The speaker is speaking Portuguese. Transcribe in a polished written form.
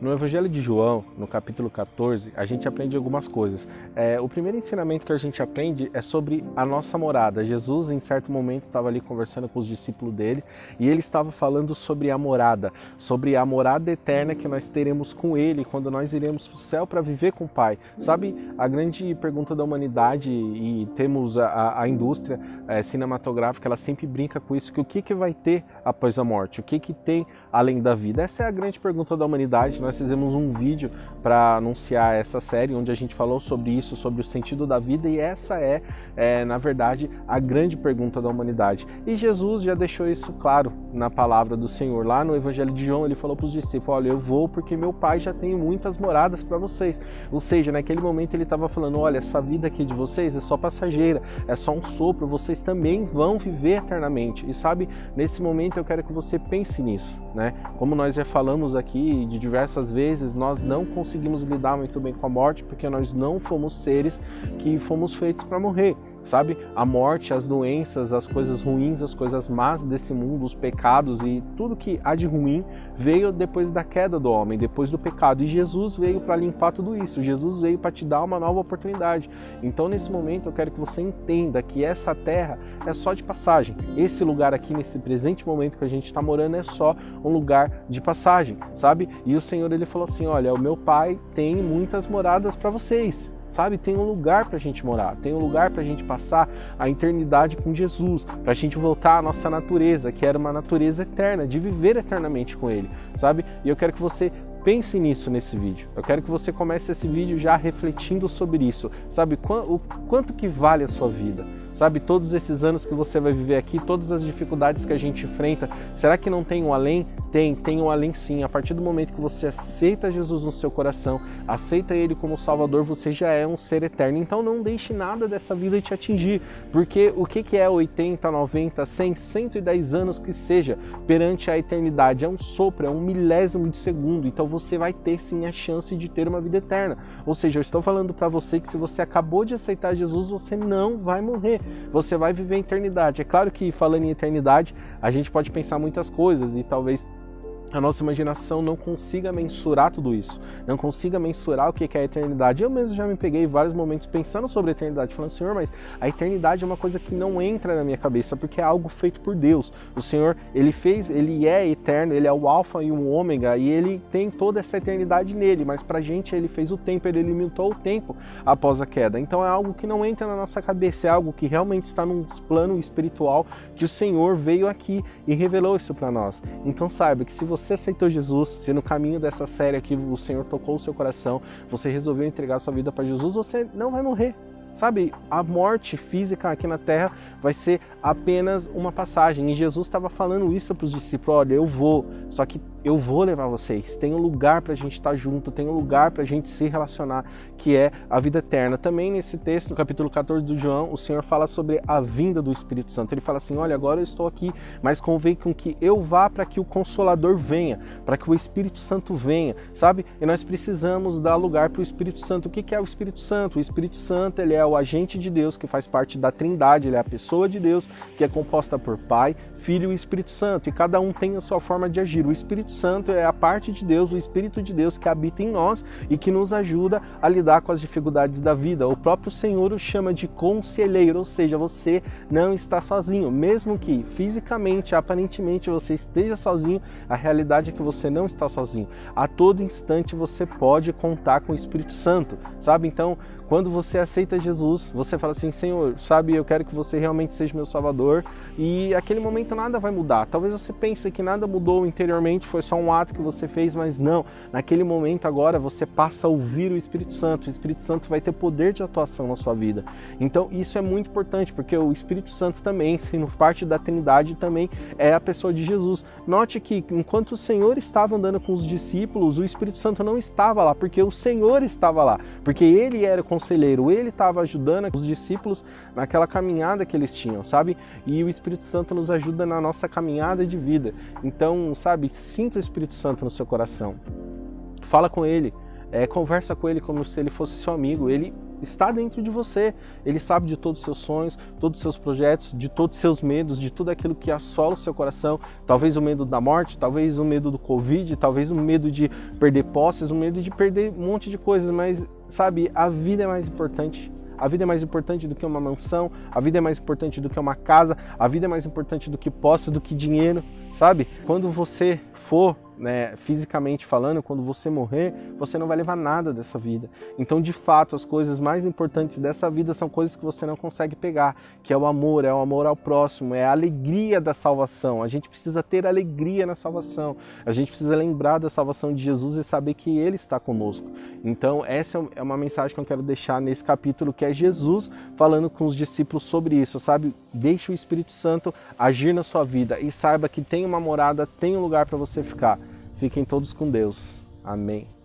No Evangelho de João, no capítulo 14, a gente aprende algumas coisas. O primeiro ensinamento que a gente aprende é sobre a nossa morada. Jesus, em certo momento, estava ali conversando com os discípulos dele e ele estava falando sobre a morada eterna que nós teremos com ele quando nós iremos para o céu para viver com o Pai. Sabe, a grande pergunta da humanidade, e temos a indústria cinematográfica, ela sempre brinca com isso, que o que vai ter após a morte? O que tem além da vida? Essa é a grande pergunta da humanidade. Nós fizemos um vídeo para anunciar essa série, onde a gente falou sobre isso, sobre o sentido da vida, e essa na verdade, a grande pergunta da humanidade. E Jesus já deixou isso claro na palavra do Senhor. Lá no Evangelho de João, ele falou para os discípulos: olha, eu vou porque meu Pai já tem muitas moradas para vocês. Ou seja, naquele momento ele estava falando: olha, essa vida aqui de vocês é só passageira, é só um sopro, vocês também vão viver eternamente. E sabe, nesse momento eu quero que você pense nisso, né? Como nós já falamos aqui de diversas vezes, nós não conseguimos lidar muito bem com a morte porque nós não fomos seres que fomos feitos para morrer, sabe? A morte, as doenças, as coisas ruins, as coisas más desse mundo, os pecados e tudo que há de ruim veio depois da queda do homem, depois do pecado. E Jesus veio para limpar tudo isso. Jesus veio para te dar uma nova oportunidade. Então, nesse momento, eu quero que você entenda que essa terra é só de passagem. Esse lugar aqui, nesse presente momento que a gente está morando, é só um lugar de passagem, sabe? E o Senhor, ele falou assim: olha, o meu Pai tem muitas moradas para vocês. Sabe, tem um lugar para a gente morar, tem um lugar para a gente passar a eternidade com Jesus, para a gente voltar à nossa natureza, que era uma natureza eterna, de viver eternamente com Ele, sabe? E eu quero que você pense nisso nesse vídeo. Eu quero que você comece esse vídeo já refletindo sobre isso, sabe? O quanto que vale a sua vida? Sabe, todos esses anos que você vai viver aqui, todas as dificuldades que a gente enfrenta, será que não tem um além? Tem um além sim. A partir do momento que você aceita Jesus no seu coração, aceita Ele como Salvador, você já é um ser eterno. Então não deixe nada dessa vida te atingir, porque o que é 80, 90, 100, 110 anos que seja perante a eternidade? É um sopro, é um milésimo de segundo. Então você vai ter sim a chance de ter uma vida eterna. Ou seja, eu estou falando para você que se você acabou de aceitar Jesus, você não vai morrer. Você vai viver a eternidade. É claro que, falando em eternidade, a gente pode pensar muitas coisas e talvez a nossa imaginação não consiga mensurar tudo isso, não consiga mensurar o que é a eternidade. Eu mesmo já me peguei em vários momentos pensando sobre a eternidade, falando: Senhor, mas a eternidade é uma coisa que não entra na minha cabeça, porque é algo feito por Deus. O Senhor, Ele é eterno, Ele é o alfa e o ômega, e Ele tem toda essa eternidade nele, mas pra gente Ele fez o tempo, Ele limitou o tempo após a queda. Então é algo que não entra na nossa cabeça, é algo que realmente está num plano espiritual, que o Senhor veio aqui e revelou isso para nós. Então saiba que se você aceitou Jesus, se no caminho dessa série aqui o Senhor tocou o seu coração, você resolveu entregar sua vida para Jesus, você não vai morrer. Sabe, a morte física aqui na Terra vai ser apenas uma passagem. E Jesus estava falando isso para os discípulos: olha, eu vou, só que eu vou levar vocês. Tem um lugar para a gente estar junto, tem um lugar para a gente se relacionar, que é a vida eterna. Também nesse texto, no capítulo 14 do João, o Senhor fala sobre a vinda do Espírito Santo. Ele fala assim: olha, agora eu estou aqui, mas convém com que eu vá para que o Consolador venha, para que o Espírito Santo venha, sabe? E nós precisamos dar lugar para o Espírito Santo. O que é o Espírito Santo? O Espírito Santo, ele é o agente de Deus que faz parte da Trindade, ele é a pessoa de Deus que é composta por Pai, Filho e Espírito Santo, e cada um tem a sua forma de agir. O Espírito Santo é a parte de Deus, o Espírito de Deus que habita em nós e que nos ajuda a lidar com as dificuldades da vida. O próprio Senhor o chama de conselheiro, ou seja, você não está sozinho, mesmo que fisicamente, aparentemente você esteja sozinho, a realidade é que você não está sozinho. A todo instante você pode contar com o Espírito Santo, sabe? Então, quando você aceita Jesus, você fala assim: Senhor, sabe, eu quero que você realmente seja meu Salvador, e aquele momento nada vai mudar. Talvez você pense que nada mudou interiormente, foi só um ato que você fez, mas não. Naquele momento agora você passa a ouvir o Espírito Santo. O Espírito Santo vai ter poder de atuação na sua vida. Então isso é muito importante, porque o Espírito Santo também, sendo parte da Trindade, também é a pessoa de Jesus. Note que enquanto o Senhor estava andando com os discípulos, o Espírito Santo não estava lá, porque o Senhor estava lá, porque Ele era o conselheiro, Ele estava ajudando os discípulos naquela caminhada que eles tinham, sabe? E o Espírito Santo nos ajuda na nossa caminhada de vida. Então, sabe, sinta o Espírito Santo no seu coração. Fala com Ele, conversa com Ele como se Ele fosse seu amigo. Ele está dentro de você. Ele sabe de todos os seus sonhos, todos os seus projetos, de todos os seus medos, de tudo aquilo que assola o seu coração. Talvez o medo da morte, talvez o medo do Covid, talvez o medo de perder posses, o medo de perder um monte de coisas, mas sabe, a vida é mais importante. A vida é mais importante do que uma mansão, a vida é mais importante do que uma casa, a vida é mais importante do que posse, do que dinheiro, sabe? Quando você for, fisicamente falando, quando você morrer, você não vai levar nada dessa vida. Então, de fato, as coisas mais importantes dessa vida são coisas que você não consegue pegar, que é o amor ao próximo, é a alegria da salvação. A gente precisa ter alegria na salvação, a gente precisa lembrar da salvação de Jesus e saber que Ele está conosco. Então, essa é uma mensagem que eu quero deixar nesse capítulo, que é Jesus falando com os discípulos sobre isso, sabe? Deixe o Espírito Santo agir na sua vida e saiba que tem uma morada, tem um lugar para você ficar. Fiquem todos com Deus. Amém.